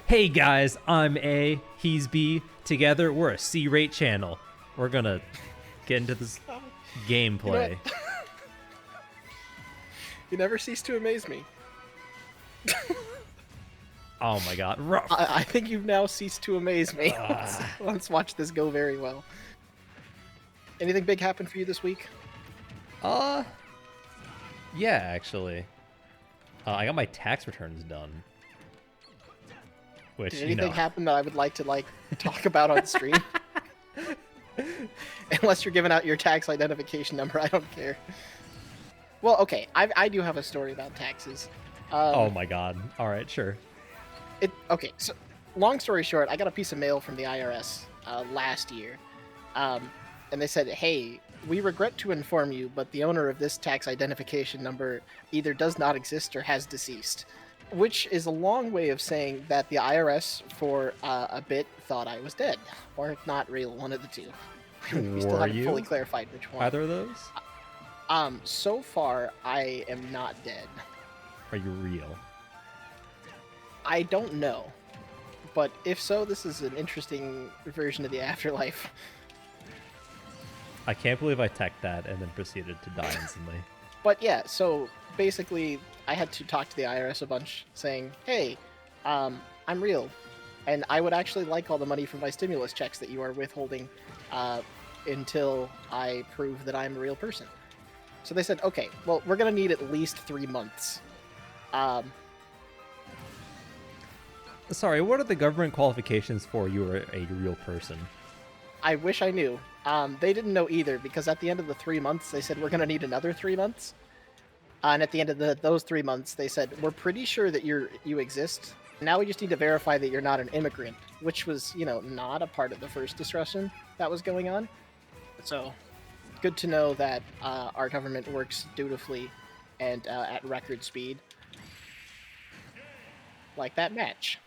Hey guys, I'm A, he's B. Together, we're a C-rate channel. We're gonna get into this gameplay. You, you never cease to amaze me. Oh my god. I think you've now ceased to amaze me. Let's watch this go very well. Anything big happen for you this week? Yeah, actually. I got my tax returns done. Which, Did anything happen that I would like to, talk about on stream? Unless you're giving out your tax identification number, I don't care. Well, okay, I do have a story about taxes. Oh my god. Alright, sure. Okay, so long story short, I got a piece of mail from the IRS last year. And they said, hey, we regret to inform you, but the owner of this tax identification number either does not exist or has deceased. Which is a long way of saying that the IRS, for a bit, thought I was dead. Or not real, one of the two. We still haven't fully clarified which one. Either of those? So far, I am not dead. Are you real? I don't know. But if so, this is an interesting version of the afterlife. I can't believe I teched that and then proceeded to die instantly. But yeah, so basically, I had to talk to the IRS a bunch, saying, hey, I'm real, and I would actually like all the money from my stimulus checks that you are withholding until I prove that I'm a real person. So they said, okay, well, we're going to need at least 3 months. Sorry, what are the government qualifications for you are a real person? I wish I knew. They didn't know either, because at the end of the 3 months, they said, we're going to need another 3 months. And at the end of those 3 months, they said, we're pretty sure that you exist. Now we just need to verify that you're not an immigrant, which was, not a part of the first discussion that was going on. So, good to know that our government works dutifully and at record speed. Like that match.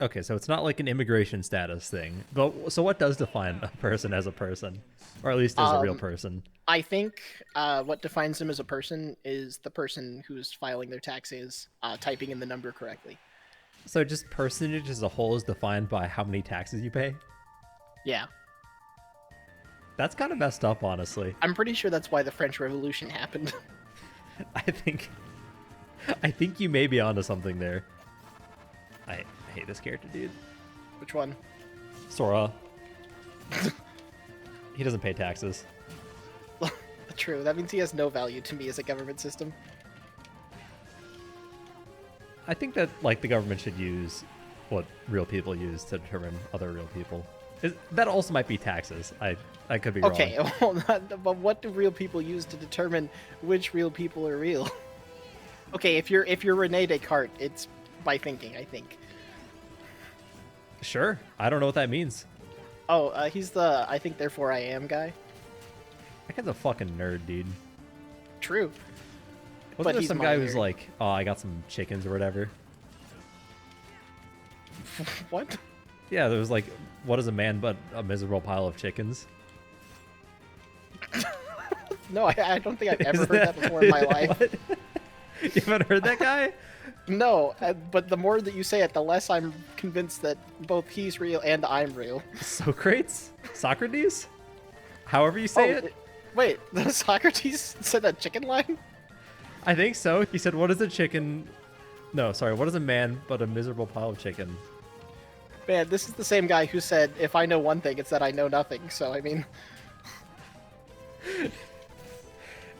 Okay, so it's not like an immigration status thing. But so what does define a person as a person? Or at least as a real person? I think what defines them as a person is the person who's filing their taxes, typing in the number correctly. So just personage as a whole is defined by how many taxes you pay? Yeah. That's kind of messed up, honestly. I'm pretty sure that's why the French Revolution happened. I think you may be onto something there. I hate this character, dude. Which one? Sora. He doesn't pay taxes. True. That means he has no value to me as a government system. I think that the government should use what real people use to determine other real people. That also might be taxes. I could be wrong. Okay, well, but what do real people use to determine which real people are real? Okay, if you're Rene Descartes, it's by thinking, I think. Sure. I don't know what that means. Oh, he's the I think therefore I am guy. That guy's a fucking nerd, dude. True. Wasn't there some guy who's like, oh, I got some chickens or whatever? What? Yeah, there was like, what is a man but a miserable pile of chickens? No, I don't think I've ever heard that before in my life. What? You haven't heard that guy? No, but the more that you say it, the less I'm convinced that both he's real and I'm real. Socrates? Socrates? However you say it? Wait, Socrates said a chicken line? I think so. He said, what is a chicken... No, sorry, what is a man but a miserable pile of chicken? Man, this is the same guy who said, if I know one thing, it's that I know nothing, so I mean...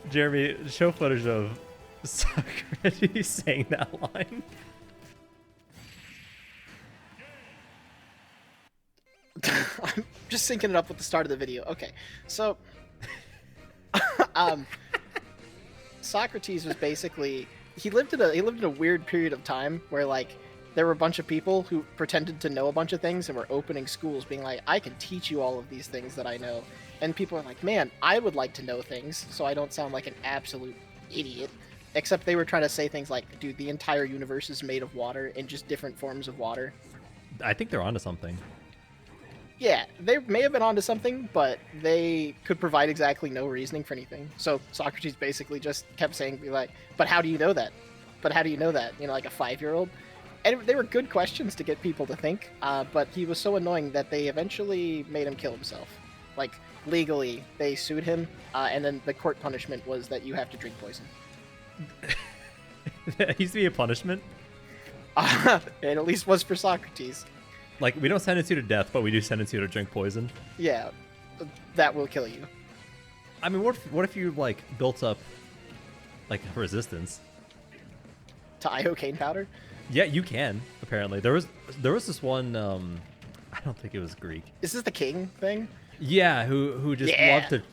Jeremy, show footage of Socrates saying that line. I'm just syncing it up with the start of the video. Okay, so... Socrates was basically... He lived in a weird period of time where, there were a bunch of people who pretended to know a bunch of things and were opening schools being like, I can teach you all of these things that I know. And people are like, man, I would like to know things so I don't sound like an absolute idiot. Except they were trying to say things like, dude, the entire universe is made of water in just different forms of water. I think they're onto something. Yeah, they may have been onto something, but they could provide exactly no reasoning for anything. So Socrates basically just kept saying, but how do you know that? But how do you know that? Like a 5-year-old? And they were good questions to get people to think, but he was so annoying that they eventually made him kill himself. Like, legally, they sued him, and then the court punishment was that you have to drink poison. That used to be a punishment. It at least was for Socrates. Like, we don't sentence you to death, but we do sentence you to drink poison. Yeah, that will kill you. I mean, what if you, like, built up, like, resistance? To iocane powder? Yeah, you can, apparently. There was this one, I don't think it was Greek. Is this the king thing? Yeah, who just Yeah. loved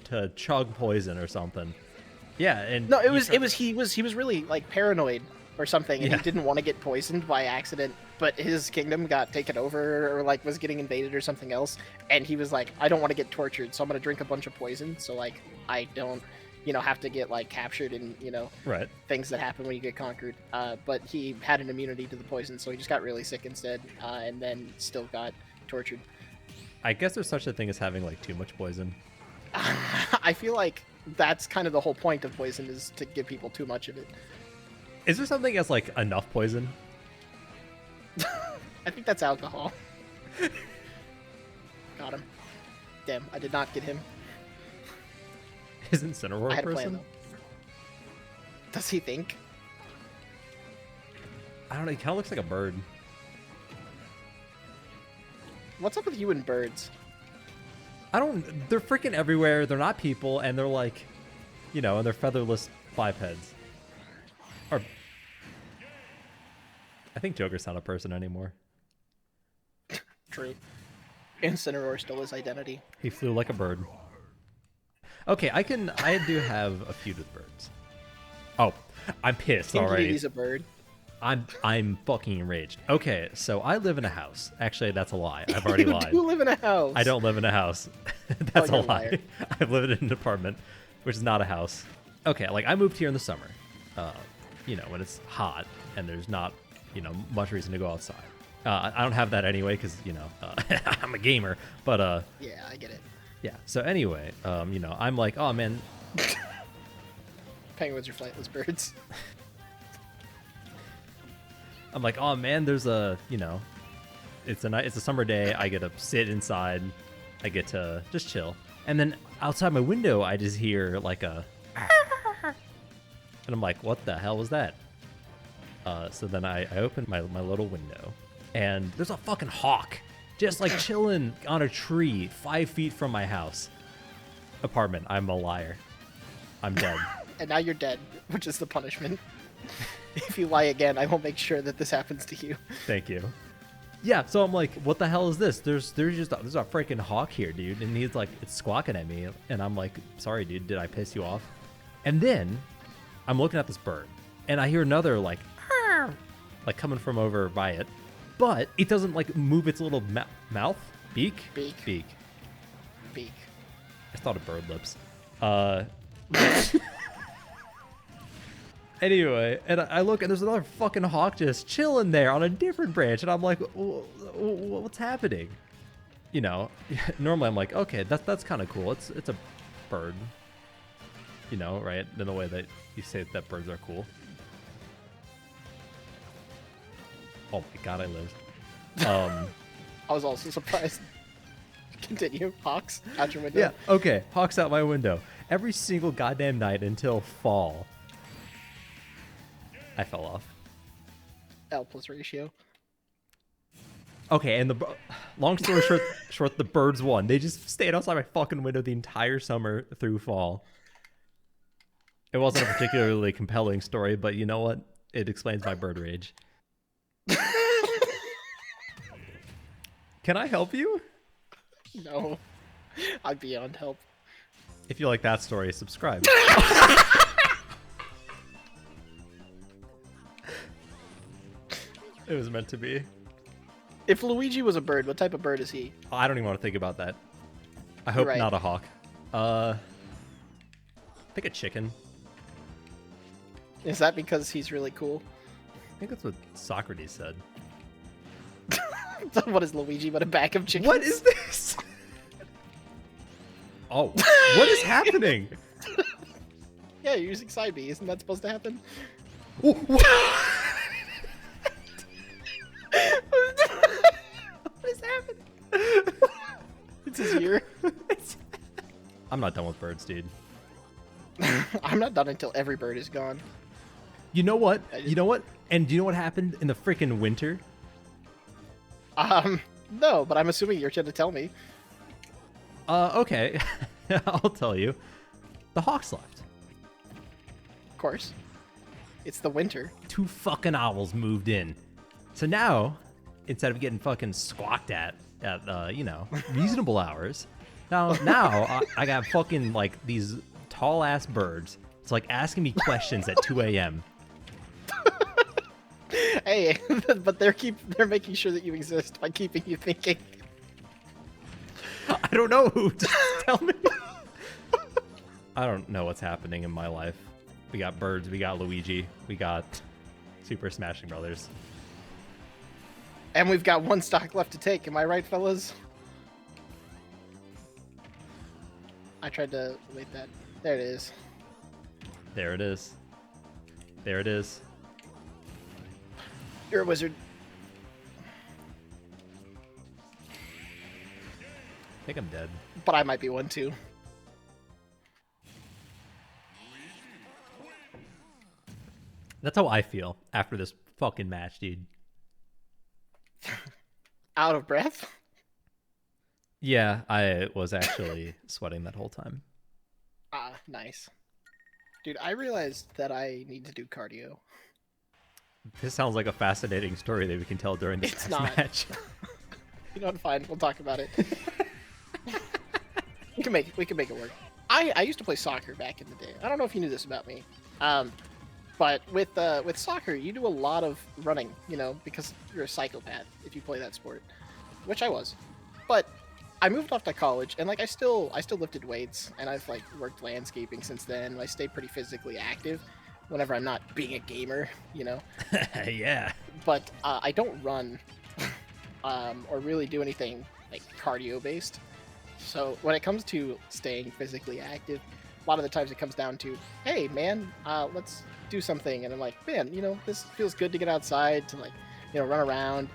to chug poison or something. Yeah, and No, he was really like paranoid or something, and Yeah. he didn't want to get poisoned by accident, but his kingdom got taken over or like was getting invaded or something else, and he was like, I don't want to get tortured, so I'm gonna drink a bunch of poison, so like I don't, have to get like captured and right. things that happen when you get conquered. But he had an immunity to the poison, so he just got really sick instead, and then still got tortured. I guess there's such a thing as having like too much poison. I feel like that's kind of the whole point of poison, is to give people too much of it. Is there something as like enough poison? I think that's alcohol. Got him. Damn, I did not get him. Isn't Cineroar I a had a plan person? though. Does he think? I don't know. He kind of looks like a bird. What's up with you and birds? They're freaking everywhere. They're not people, and they're like, and they're featherless bipeds. Or, I think Joker's not a person anymore. True. Incineroar stole his identity. He flew like a bird. Okay, I do have a feud with birds. Oh, I'm pissed King already. He's a bird. I'm fucking enraged. Okay, so I live in a house. Actually, that's a lie. I've already You lied. do live in a house. I don't live in a house. That's a you're a lie. liar. I live in an apartment, which is not a house. Okay, like I moved here in the summer. When it's hot and there's not, much reason to go outside. I don't have that anyway because I'm a gamer. But Yeah, I get it. yeah. So anyway, I'm like, oh man, Penguins are flightless birds. I'm like, oh man, there's a, it's a summer day. I get to sit inside. I get to just chill. And then outside my window, I just hear like a, and I'm like, what the hell was that? So then I opened my little window, and there's a fucking hawk just like chilling on a tree 5 feet from my house. Apartment. I'm a liar. I'm dead. And now you're dead, which is the punishment. If you lie again, I will make sure that this happens to you. Thank you. Yeah, so I'm like, what the hell is this? There's a freaking hawk here, dude. And he's like, it's squawking at me. And I'm like, sorry, dude, did I piss you off? And then I'm looking at this bird, and I hear another like coming from over by it. But it doesn't like move its little mouth, beak. Beak. I thought of bird lips. Anyway, and I look, and there's another fucking hawk just chilling there on a different branch, and I'm like, what's happening? Normally I'm like, okay, that's kind of cool. It's a bird, right? In the way that you say that birds are cool. Oh my god, I lived. I was also surprised. Continue. Hawks out your window. Yeah, okay, hawks out my window every single goddamn night until fall. I fell off. L plus ratio. Okay, and long story short, the birds won. They just stayed outside my fucking window the entire summer through fall. It wasn't a particularly compelling story, but you know what? It explains my bird rage. Can I help you? No. I'm beyond help. If you like that story, subscribe. It was meant to be. If Luigi was a bird, what type of bird is he? I don't even want to think about that. I hope Right. not a hawk. I think a chicken. Is that because he's really cool? I think that's what Socrates said. What is Luigi but a bag of chickens? What is this? Oh, what is happening? Yeah, you're using side B. Isn't that supposed to happen? easier. I'm not done with birds, dude. I'm not done until every bird is gone. You know what? You know what? And do you know what happened in the freaking winter? No, but I'm assuming you're going to tell me. Okay. I'll tell you. The hawks left. Of course. It's the winter. 2 fucking owls moved in. So now, instead of getting fucking squawked at you know, reasonable hours, now I got fucking like these tall ass birds. It's like asking me questions at 2 a.m. Hey, but they're making sure that you exist by keeping you thinking. I don't know who. Just tell me. I don't know what's happening in my life. We got birds, we got Luigi, we got Super Smashing Brothers. And we've got 1 stock left to take. Am I right, fellas? I tried to wait that. There it is. There it is. There it is. You're a wizard. I think I'm dead. But I might be one too. That's how I feel after this fucking match, dude. Out of breath? Yeah, I was actually sweating that whole time. Ah, nice. Dude, I realized that I need to do cardio. This sounds like a fascinating story that we can tell during this It's not. match. You know what? Fine. We'll talk about it. we can make it work. I used to play soccer back in the day. I don't know if you knew this about me. But with soccer, you do a lot of running, you know, because you're a psychopath if you play that sport, which I was. But I moved off to college, and like I still lifted weights, and I've like worked landscaping since then. And I stay pretty physically active whenever I'm not being a gamer, you know. Yeah. But I don't run or really do anything like cardio based. So when it comes to staying physically active, a lot of the times it comes down to, hey man, let's do something, and I'm like, man, you know, this feels good to get outside to like, you know, run around,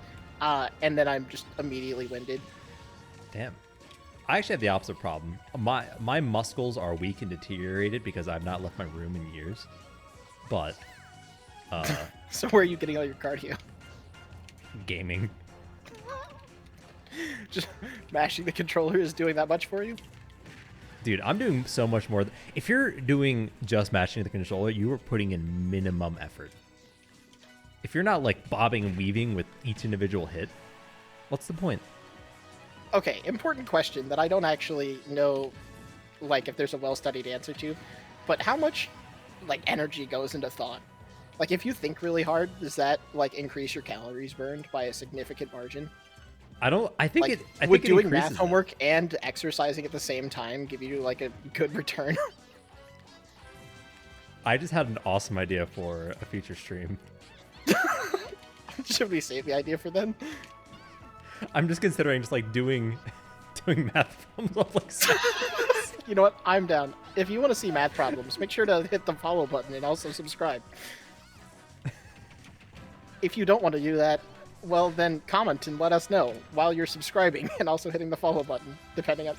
and then I'm just immediately winded. Damn. I actually have the opposite problem. My muscles are weak and deteriorated because I've not left my room in years. But So where are you getting all your cardio? gaming. Just mashing the controller is doing that much for you? Dude, I'm doing so much more. If you're doing just mashing the controller, you are putting in minimum effort. If you're not like bobbing and weaving with each individual hit, what's the point? Okay, important question that I don't actually know, like, if there's a well-studied answer to, but how much, like, energy goes into thought? Like, if you think really hard, does that, like, increase your calories burned by a significant margin? I think Like, it. would think it doing increases math it. homework and exercising at the same time give you, like, a good return? I just had an awesome idea for a future stream. Should we save the idea for then? I'm just considering just like doing math problems of like You know what? I'm down. If you want to see math problems, make sure to hit the follow button and also subscribe. If you don't want to do that, well, then comment and let us know while you're subscribing and also hitting the follow button, depending on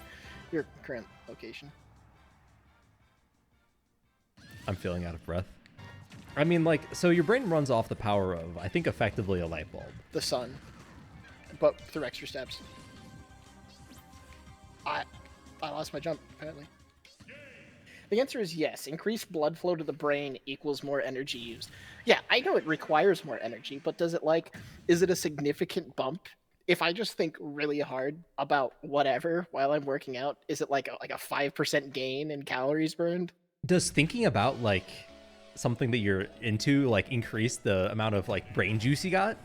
your current location. I'm feeling out of breath. I mean, like, so your brain runs off the power of, I think, effectively a light bulb. The sun. But through extra steps. I lost my jump, apparently. The answer is yes. Increased blood flow to the brain equals more energy used. Yeah, I know it requires more energy, but is it a significant bump? If I just think really hard about whatever while I'm working out, is it like a 5% gain in calories burned? Does thinking about like something that you're into like increase the amount of like brain juice you got?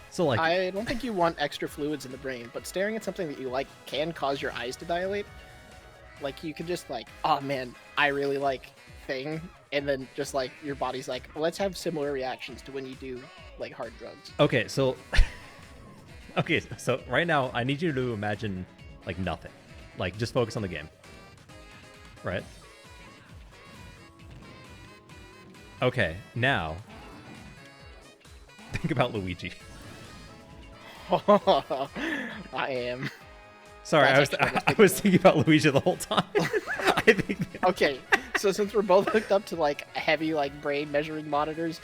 So like, I don't think you want extra fluids in the brain, but staring at something that you like can cause your eyes to dilate. Like, you could just like, oh man, I really like thing, and then just like your body's like, let's have similar reactions to when you do like hard drugs. okay, so right now I need you to imagine like nothing, like just focus on the game, right? Okay, now think about Luigi. I am. Sorry, That's I was thinking about Luigi the whole time. I think. Okay, so since we're both hooked up to like heavy like brain measuring monitors,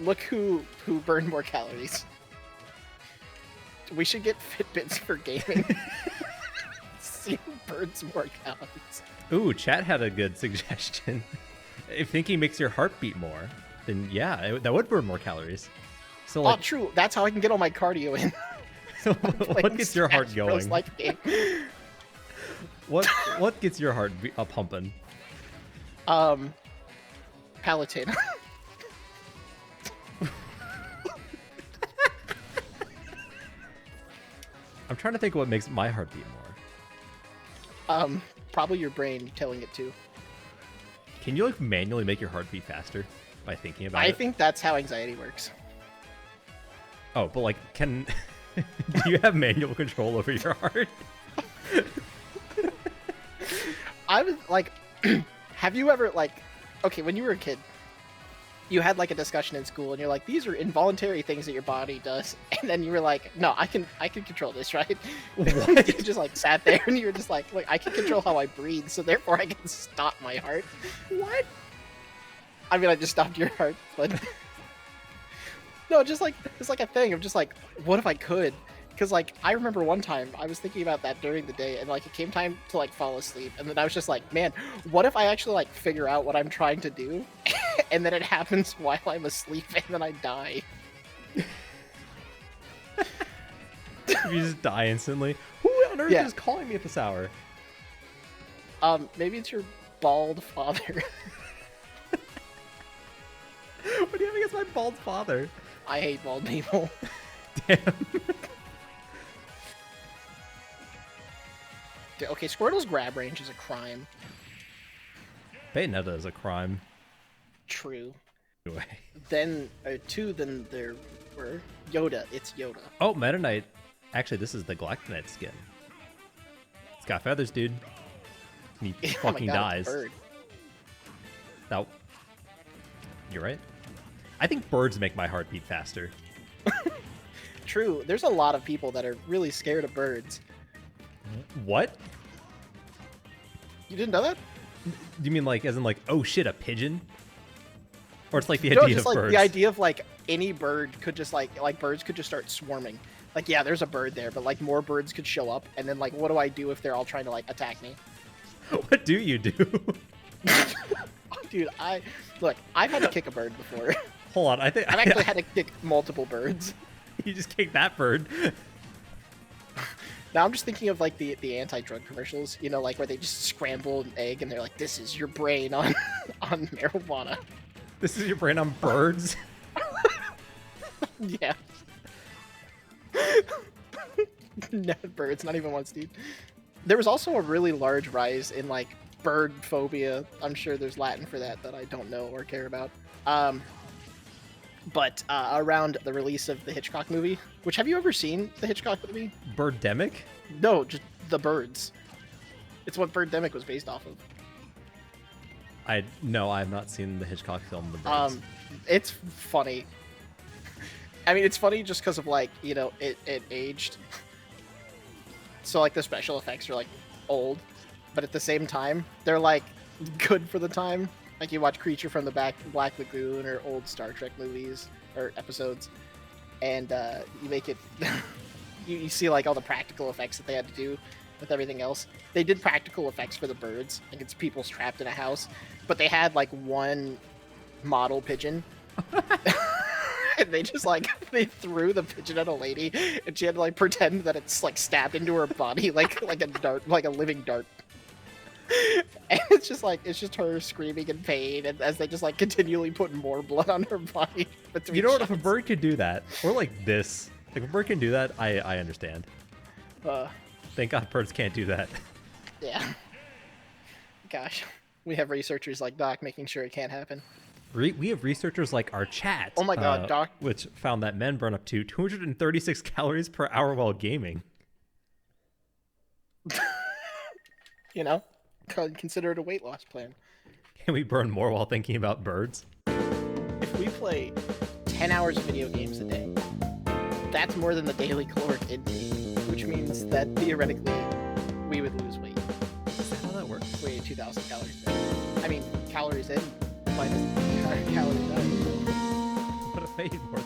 look who burned more calories. We should get Fitbits for gaming. See who burns more calories. Ooh, chat had a good suggestion. If thinking makes your heart beat more, then yeah, that would burn more calories. So like, oh, true. That's how I can get all my cardio in. what gets your heart Smash Bros. going? Life game. What gets your heart pumping? Palatine. I'm trying to think what makes my heart beat more. Probably your brain telling it to. Can you like manually make your heart beat faster by thinking about it? I think that's how anxiety works. Oh, but like, do you have manual control over your heart? I was like, have you ever like, okay, when you were a kid, you had like a discussion in school, and you're like, these are involuntary things that your body does, and then you were like, no, I can control this, right? What? You just like sat there, and you were just like, I can control how I breathe, so therefore I can stop my heart. What? I mean, I just stopped your heart, but no, just like it's like a thing of just like, what if I could? Because like I remember one time I was thinking about that during the day, and like it came time to like fall asleep, and then I was just like, man, what if I actually like figure out what I'm trying to do, and then it happens while I'm asleep, and then I die. You just die instantly. Who on earth Yeah. is calling me at this hour? Maybe it's your bald father. What do you have against my bald father? I hate bald people. Damn. Okay, Squirtle's grab range is a crime. Bayonetta is a crime. True. Anyway. Then, then there were Yoda. It's Yoda. Oh, Meta Knight. Actually, this is the Galactic Knight skin. It's got feathers, dude. And he Oh my fucking God, it's dies. a bird. No. You're right. I think birds make my heart beat faster. True. There's a lot of people that are really scared of birds. What? You didn't know that? Do you mean like, as in like, oh shit, a pigeon? Or it's like the No, idea just of like birds? the idea of like any bird could just like birds could just start swarming. Like, yeah, there's a bird there, but like more birds could show up, and then like, what do I do if they're all trying to like attack me? What do you do? Dude, I've had to kick a bird before. Hold on, I think I've actually had to kick multiple birds. you just kicked that bird. Now I'm just thinking of like the anti-drug commercials, you know, like where they just scramble an egg and they're like, "This is your brain on on marijuana." This is your brain on birds? Yeah. No, birds, not even once, dude. There was also a really large rise in like bird phobia. I'm sure there's Latin for that I don't know or care about. But around the release of the Hitchcock movie, which, have you ever seen the Hitchcock movie? Birdemic? No, just The Birds. It's what Birdemic was based off of. No, I have not seen the Hitchcock film The Birds. It's funny. I mean, it's funny just because of like, you know, it aged. So like the special effects are like old, but at the same time they're like good for the time. Like you watch Creature from the Black Lagoon or old Star Trek movies or episodes, and you make it. you see like all the practical effects that they had to do with everything else. They did practical effects for the birds, like it's people trapped in a house, but they had like one model pigeon. And they just like they threw the pigeon at a lady, and she had to like pretend that it's like stabbed into her body like a dart, like a living dart. And it's just her screaming in pain, and as they just like continually put more blood on her body. You know what? If a bird could do that, or like this, if a bird can do that, I understand. Thank God birds can't do that. Yeah. Gosh, we have researchers like Doc making sure it can't happen. We have researchers like our chat. Oh my God, Doc. Which found that men burn up to 236 calories per hour while gaming. You know, consider it a weight loss plan. Can we burn more while thinking about birds? If we play 10 hours of video games a day, that's more than the daily caloric intake, which means that theoretically we would lose weight. Is that how that works? We ate 2,000 calories in. I mean, calories in minus calories out. But I ate more